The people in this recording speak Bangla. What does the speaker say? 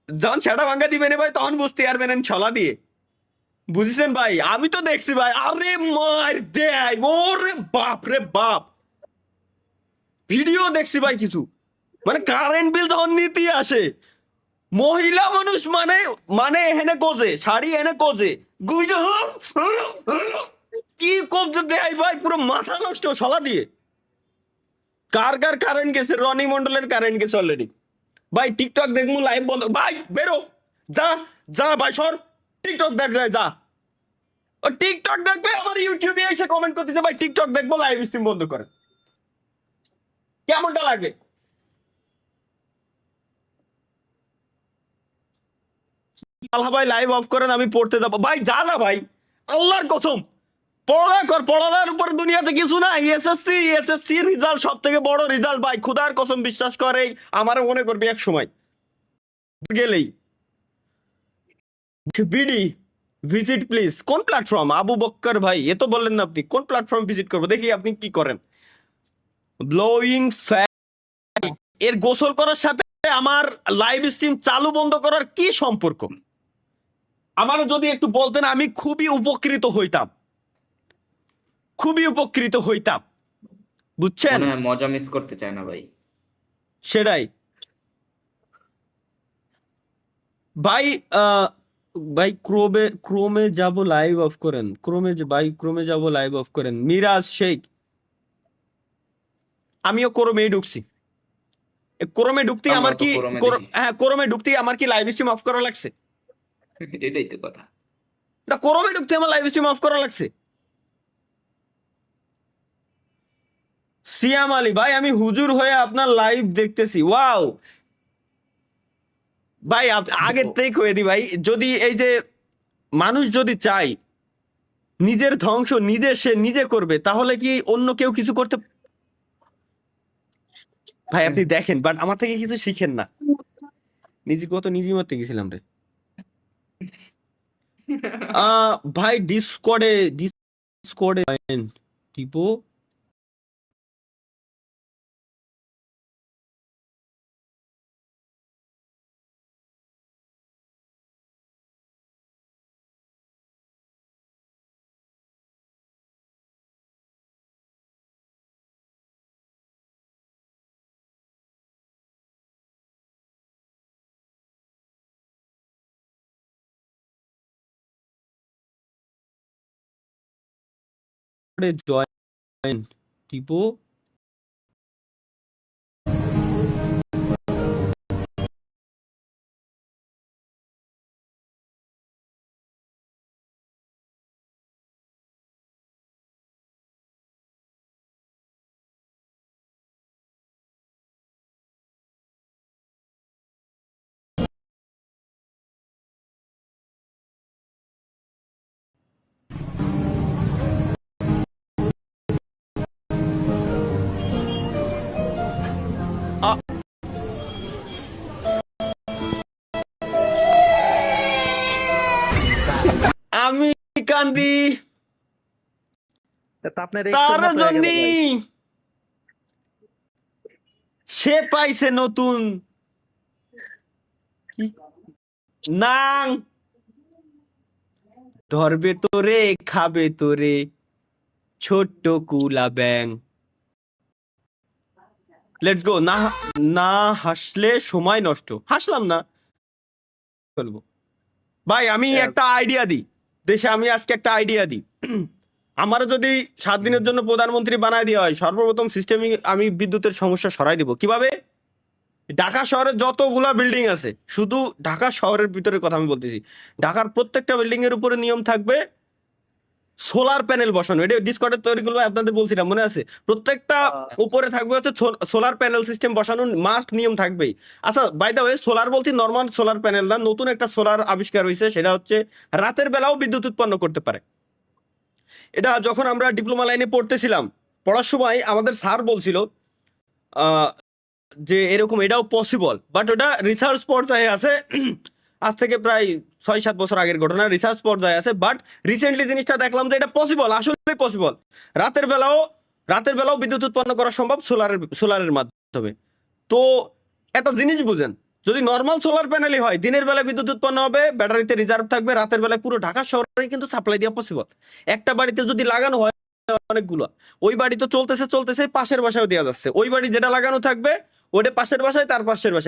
যখন সেটা ভাঙ্গা দিবেন ভাই তখন বুঝতে পারবেন ছলা দিয়ে, বুঝছেন ভাই? আমি তো দেখছি ভাই, আরে মার দেয়, ওরে বাপ রে বাপ, ভিডিও দেখছি ভাই কিছু, মানে কারেন্ট বিল যখন নীতি আসে, মহিলা মানুষ মানে, মানে এখানে কোজে শাড়ি এনে কোজে গুইজে কি করতে দেয় ভাই, পুরো মাথা নষ্ট ছলা দিয়ে। কার কার কারেন্ট গেছে? রনি মন্ডলের কারেন্ট গেছে অলরেডি। ভাই টিকটক দেখবো, লাইভ বন্ধ, ভাই বেরো, যা যা ভাই সর, টিকটক দেখ যায় যা। ও টিকটক দেখবে, আমার ইউটিউবে এসে কমেন্ট করতেছে ভাই টিকটক দেখবো, লাইভ স্ট্রিম বন্ধ করে। কেমনটা লাগে? আল্লাহ ভাই লাইভ অফ করেন, আমি পড়তে যাবো। ভাই যা না ভাই, আল্লাহর কসম, পড়া কর, পড়ানোর উপর দুনিয়াতে কিছু না। এসএসসি, এসএসসি রেজাল্ট সব থেকে বড় রেজাল্ট ভাই, খুদার কসম বিশ্বাস করে, আমার মনে করবি এক সময় গেলেই বিডি ভিজিট প্লিজ। কোন প্ল্যাটফর্ম আবু বক্কর ভাই? এ তো বললেন না আপনি, কোন প্ল্যাটফর্ম ভিজিট করবো? দেখি আপনি কি করেন। ব্লোয়িং ফ্যাট এর গোসল করার সাথে আমার লাইভ স্ট্রিম চালু বন্ধ করার কি সম্পর্ক? আমার যদি একটু বলতেন আমি খুবই উপকৃত হইতাম, খুবই উপকৃত হইতাম, বুঝছেন? মনে হয় মজা মিস করতে চায় না ভাই। সেটাই ভাই। ভাই ক্রোমে, ক্রোমে যাব লাইভ অফ করেন, ক্রোমে ভাই ক্রোমে যাব লাইভ অফ করেন। মিরাজ শেখ, আমিও ক্রোমেই ঢুকছি। ক্রোমে ঢুকতেই আমার আমরাও তো কি, ফোরামে দেখি। হ্যাঁ ক্রোমে ঢুকতেই আমার কি লাইভ স্ট্রিম অফ করা লাগছে? এটাই তো কথা। না ক্রোমে ঢুকতে আমার লাইভ স্ট্রিম অফ করা লাগছে? সিয়াম আলী ভাই, আমি হুজুর হয়ে আপনার লাইভ দেখতেছি, ওয়াও ভাই। আগের থেকে কয়ে দি ভাই, যদি এই যে মানুষ যদি চায় নিজের ধ্বংস নিজে সে নিজে করবে, তাহলে কি অন্য কেউ কিছু করতে? ভাই আপনি দেখেন, বাট আমার থেকে কিছু শিখেন না। নিজে কত নিজে মারতে গেছিলাম রে। ভাই ডিসকর্ডে, ডিসকর্ডে টিপো। জয়েন টিপো। আ- আমি কান্দি তা আপনার তার এক্সের মতো হয়ে গেল জন্য, ভাই। সে পাইছে নতুন কি নাং, ধরবে তোরে খাবে তোরে ছোট্ট কুলা ব্যাং। Let's go. না না হাসলে সময় নষ্ট, হাসলাম না, বলবো ভাই। আমি একটা আইডিয়া দিই দেশে, আমি আজকে একটা আইডিয়া দিই। আমারও যদি 7 দিনের জন্য প্রধানমন্ত্রী বানায় দেওয়া হয়, সর্বপ্রথম সিস্টেমে আমি বিদ্যুতের সমস্যা সরাই দিব। কিভাবে? ঢাকা শহরে যতগুলা বিল্ডিং আছে, শুধু ঢাকা শহরের ভিতরে কথা আমি বলতেছি, ঢাকার প্রত্যেকটা বিল্ডিং এর উপরে নিয়ম থাকবে সোলার প্যানেল বসানো। এটা ডিসকর্ডের তৈরি করবো, আপনাদের বলছিলাম মনে আছে? প্রত্যেকটা উপরে থাকবে হচ্ছে সোলার প্যানেল সিস্টেম বসানোর মাস্ট নিয়ম থাকবেই। আচ্ছা বাই দা ওয়ে, সোলার বলতে নর্মাল সোলার প্যানেল না, নতুন একটা সোলার আবিষ্কার হয়েছে, সেটা হচ্ছে রাতের বেলাও বিদ্যুৎ উৎপন্ন করতে পারে। এটা যখন আমরা ডিপ্লোমা লাইনে পড়তেছিলাম, পড়ার সময় আমাদের স্যার বলছিল যে এরকম এটাও পসিবল, বাট ওটা রিসার্চ পর্যায়ে আছে। আজ থেকে প্রায় 6-7 বছর আগের ঘটনা, রিসার্চ পর্যায়ে আছে। বাট রিসেন্টলি জিনিসটা দেখলাম যে এটা পসিবল, আসলে পসিবল। রাতের বেলাও, রাতের বেলাও বিদ্যুৎ উৎপন্ন করা সম্ভব সোলারের মাধ্যমে। তো একটা জিনিস বুঝেন, যদি নর্মাল সোলার প্যানেলই হয়, দিনের বেলায় বিদ্যুৎ উৎপন্ন হবে, ব্যাটারিতে রিজার্ভ থাকবে, রাতের বেলায় পুরো ঢাকা শহরে কিন্তু সাপ্লাই দেওয়া পসিবল। একটা বাড়িতে যদি লাগানো হয় অনেকগুলো, ওই বাড়ি তো চলতেছে, পাশের বাসায়ও দেওয়া যাচ্ছে। ওই বাড়ি যেটা লাগানো থাকবে ওটা পাশের বাসায়, তার পাশের বাসায়